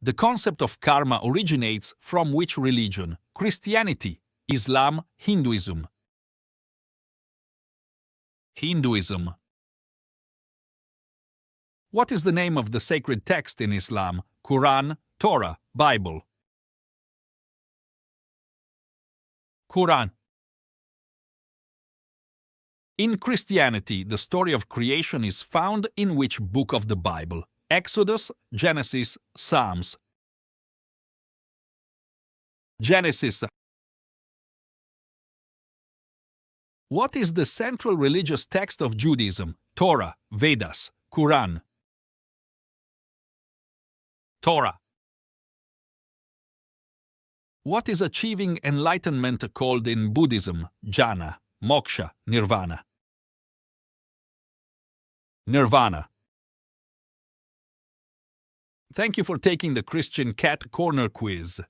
The concept of karma originates from which religion? Christianity, Islam, Hinduism. Hinduism. What is the name of the sacred text in Islam? Quran, Torah, Bible. Quran. In Christianity, the story of creation is found in which book of the Bible? Exodus, Genesis, Psalms. Genesis. What is the central religious text of Judaism? Torah, Vedas, Quran. Torah. What is achieving enlightenment called in Buddhism? Jhana, moksha, nirvana. Nirvana. Thank you for taking the Christian Cat Corner quiz.